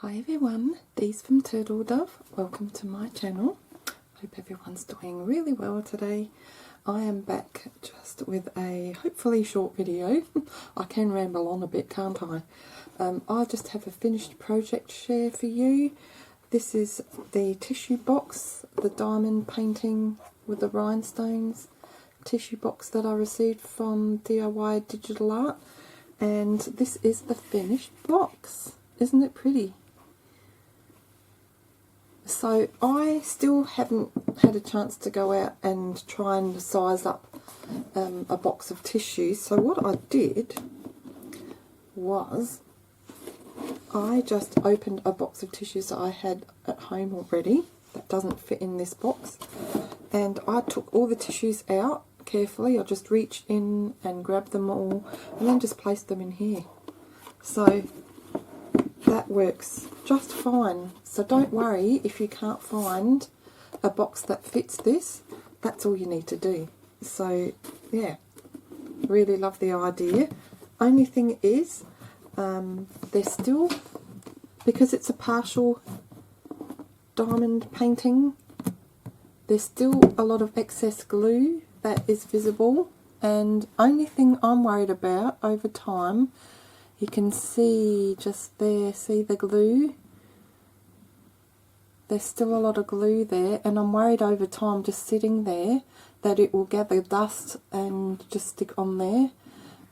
Hi everyone, Dee's from Turtle Dove. Welcome to my channel. Hope everyone's doing really well today. I am back just with a hopefully short video. I can ramble on a bit, can't I? I just have a finished project share for you. This is the tissue box, the diamond painting with the rhinestones tissue box that I received from DIY Digital Art, and this is the finished box. Isn't it pretty? So I still haven't had a chance to go out and try and size up a box of tissues. So what I did was I just opened a box of tissues that I had at home already that doesn't fit in this box, and I took all the tissues out carefully. I just reached in and grabbed them all and then just placed them in here. So that works just fine. So don't worry if you can't find a box that fits this. That's all you need to do. So yeah, really love the idea. Only thing is, there's still, because it's a partial diamond painting, there's still a lot of excess glue that is visible, and only thing I'm worried about over time, you can see just there, see the glue? There's still a lot of glue there, and I'm worried over time just sitting there that it will gather dust and just stick on there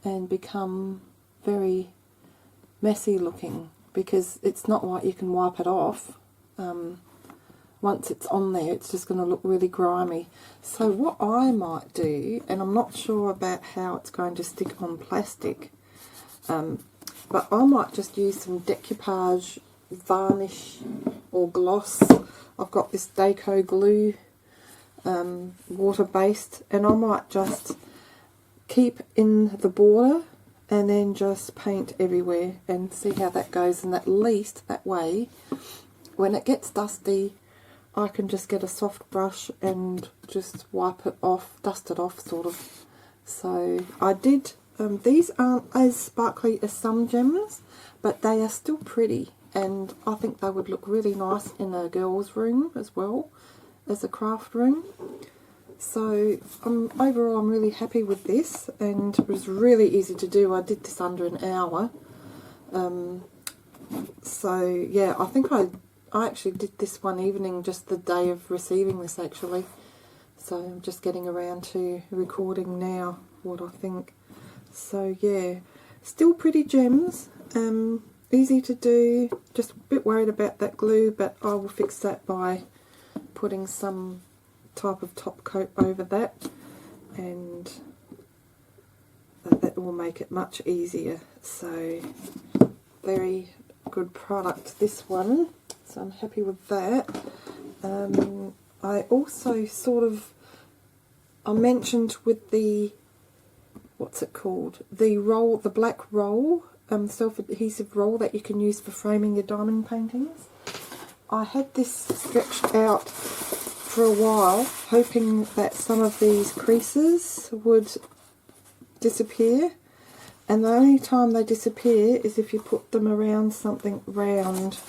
and become very messy looking, because it's not like you can wipe it off. Once it's on there, it's just going to look really grimy. So what I might do, and I'm not sure about how it's going to stick on plastic, but I might just use some decoupage varnish or gloss. I've got this Deco glue, water-based, and I might just keep in the border and then just paint everywhere and see how that goes. And at least that way, when it gets dusty, I can just get a soft brush and just wipe it off, dust it off sort of. So I did, these aren't as sparkly as some gems, but they are still pretty, and I think they would look really nice in a girl's room as well as a craft room. So overall I'm really happy with this, and it was really easy to do. I did this under an hour. So yeah, I think I actually did this one evening, just the day of receiving this actually. So I'm just getting around to recording now what I think. So yeah, still pretty gems, easy to do, just a bit worried about that glue, but I will fix that by putting some type of top coat over that, and that will make it much easier. So very good product, this one, so I'm happy with that. I also I mentioned with the, what's it called, the roll, the black roll, self-adhesive roll that you can use for framing your diamond paintings. I had this stretched out for a while, hoping that some of these creases would disappear, and the only time they disappear is if you put them around something round.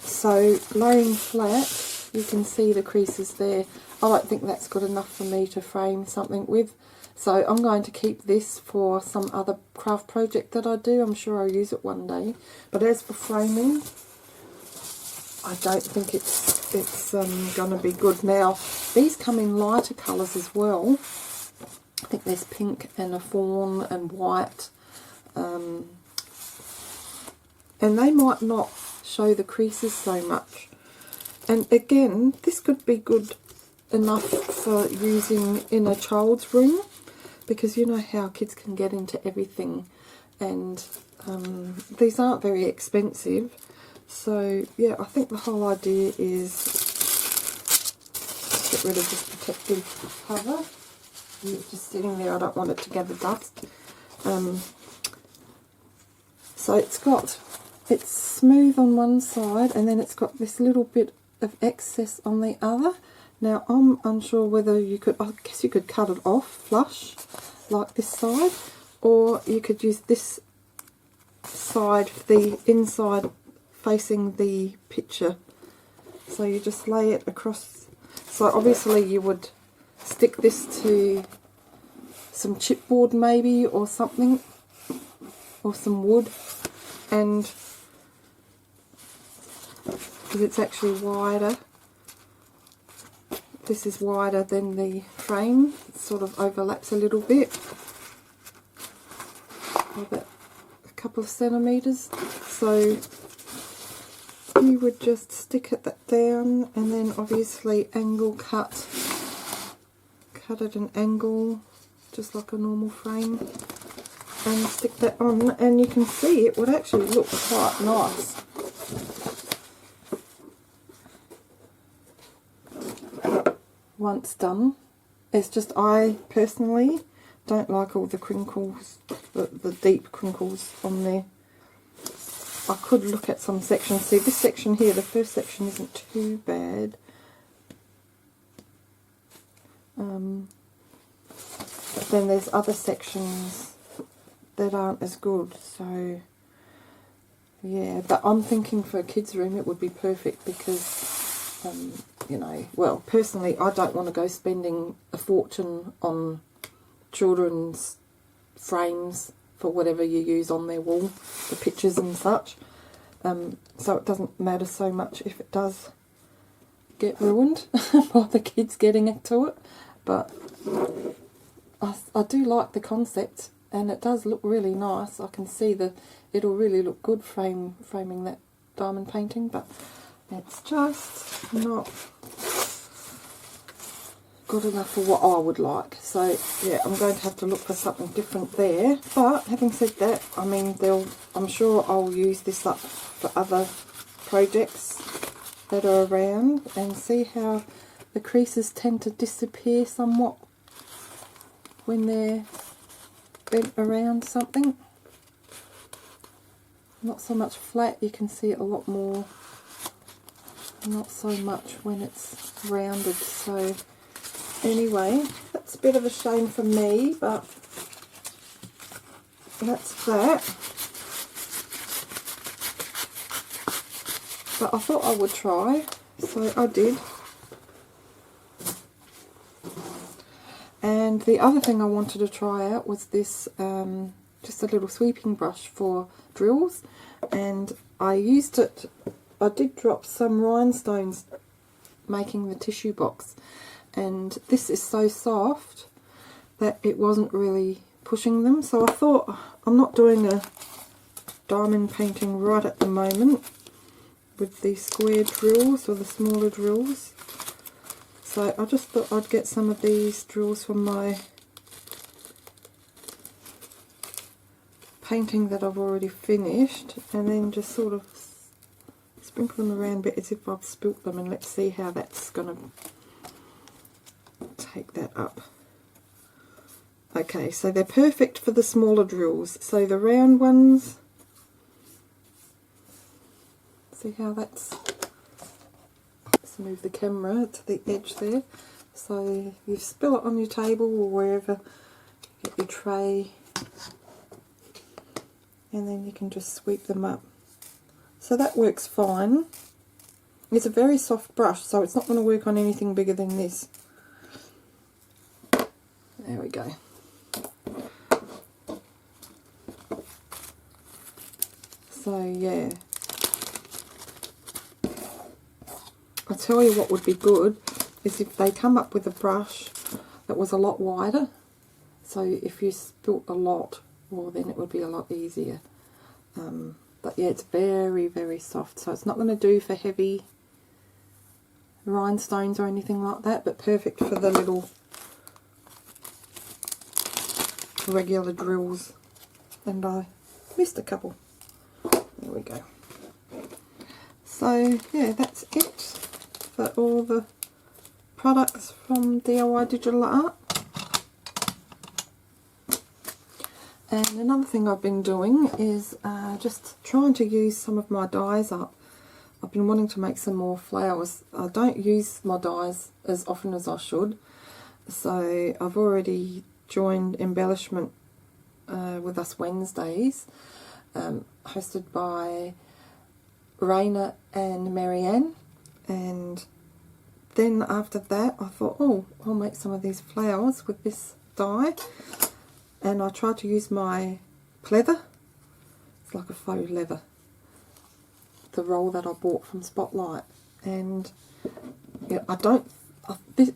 So laying flat, you can see the creases there. I don't think that's good enough for me to frame something with, so I'm going to keep this for some other craft project that I do. I'm sure I'll use it one day, but as for framing, I don't think it's going to be good. Now, these come in lighter colours as well. I think there's pink and a fawn and white, and they might not show the creases so much. And again, this could be good enough for using in a child's room, because you know how kids can get into everything, and these aren't very expensive. So yeah, I think the whole idea is get rid of this protective cover. It's just sitting there, I don't want it to gather dust. So it's smooth on one side, and then it's got this little bit of excess on the other. Now I'm unsure whether you could, I guess you could cut it off flush like this side, or you could use this inside facing the picture. So you just lay it across. So obviously you would stick this to some chipboard maybe, or something, or some wood, and because it's actually wider, this is wider than the frame, it sort of overlaps a little bit, about a couple of centimetres. So you would just stick that down, and then obviously angle cut at an angle, just like a normal frame, and stick that on, and you can see it would actually look quite nice. Once done. It's just I personally don't like all the crinkles, the deep crinkles on there. I could look at some sections. See, this section here, the first section isn't too bad. But then there's other sections that aren't as good. So yeah, but I'm thinking for a kid's room it would be perfect because, you know, well, personally I don't want to go spending a fortune on children's frames for whatever you use on their wall, the pictures and such. So it doesn't matter so much if it does get ruined by the kids getting into it. But I do like the concept, and it does look really nice. I can see that it'll really look good framing that diamond painting, but it's just not good enough for what I would like. So yeah, I'm going to have to look for something different there. But having said that, I mean, I'm sure I'll use this up for other projects that are around, and see how the creases tend to disappear somewhat when they're bent around something. Not so much flat, you can see it a lot more, not so much when it's rounded. So anyway, that's a bit of a shame for me, but that's that. But I thought I would try, so I did. And the other thing I wanted to try out was this, just a little sweeping brush for drills, and I used it, I did drop some rhinestones making the tissue box, and this is so soft that it wasn't really pushing them. So I thought, I'm not doing a diamond painting right at the moment with the square drills or the smaller drills. So I just thought I'd get some of these drills from my painting that I've already finished, and then just sort of sprinkle them around a bit as if I've spilt them, and let's see how that's going to take that up. Okay, so they're perfect for the smaller drills. So the round ones, see how that's, let's move the camera to the edge there. So you spill it on your table or wherever, get your tray, and then you can just sweep them up. So that works fine. It's a very soft brush, so it's not going to work on anything bigger than this. There we go. So yeah, I tell you what would be good is if they come up with a brush that was a lot wider. So if you spilt a lot, well, then it would be a lot easier. But yeah, it's very, very soft, so it's not going to do for heavy rhinestones or anything like that, but perfect for the little regular drills. And I missed a couple. There we go. So yeah, that's it for all the products from DIY Digital Art. And another thing I've been doing is just trying to use some of my dies up. I've been wanting to make some more flowers. I don't use my dies as often as I should, so I've already joined Embellishment with Us Wednesdays, hosted by Raina and Marianne. And then after that I thought, oh, I'll make some of these flowers with this die. And I tried to use my pleather. It's like a faux leather, the roll that I bought from Spotlight. And yeah,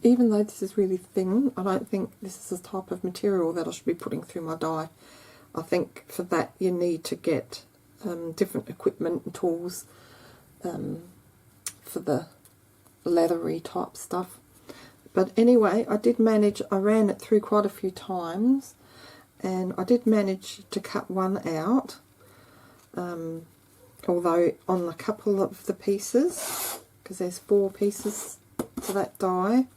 even though this is really thin, I don't think this is the type of material that I should be putting through my die. I think for that you need to get different equipment and tools for the leathery type stuff. But anyway, I ran it through quite a few times, and I did manage to cut one out, although on a couple of the pieces, because there's 4 pieces to that die,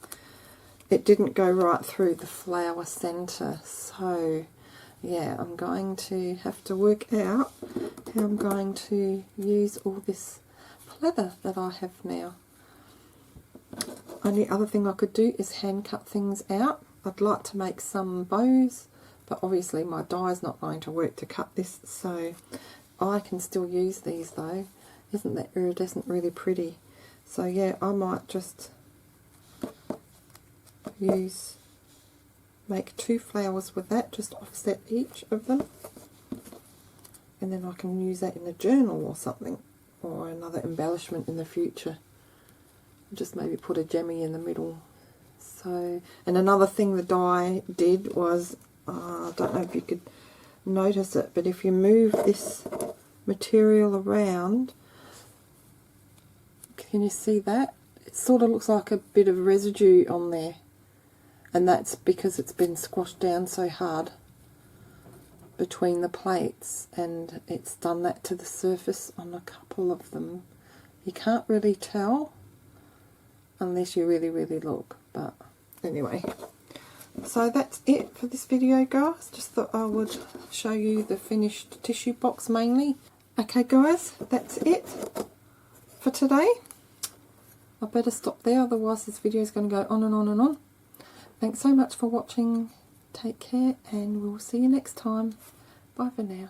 it didn't go right through the flower centre. So yeah, I'm going to have to work out how I'm going to use all this pleather that I have now. Only other thing I could do is hand cut things out. I'd like to make some bows, but obviously my die is not going to work to cut this, so I can still use these though. Isn't that iridescent really pretty? So yeah, I might just make 2 flowers with that, just offset each of them, and then I can use that in a journal or something, or another embellishment in the future. Just maybe put a gemmy in the middle. So, and another thing the die did was, I don't know if you could notice it, but if you move this material around, can you see that? It sort of looks like a bit of residue on there, and that's because it's been squashed down so hard between the plates, and it's done that to the surface on a couple of them. You can't really tell unless you really look, but anyway, so that's it for this video, guys. Just thought I would show you the finished tissue box mainly. Okay guys, that's it for today. I better stop there, otherwise this video is going to go on and on and on. Thanks so much for watching. Take care, and we'll see you next time. Bye for now.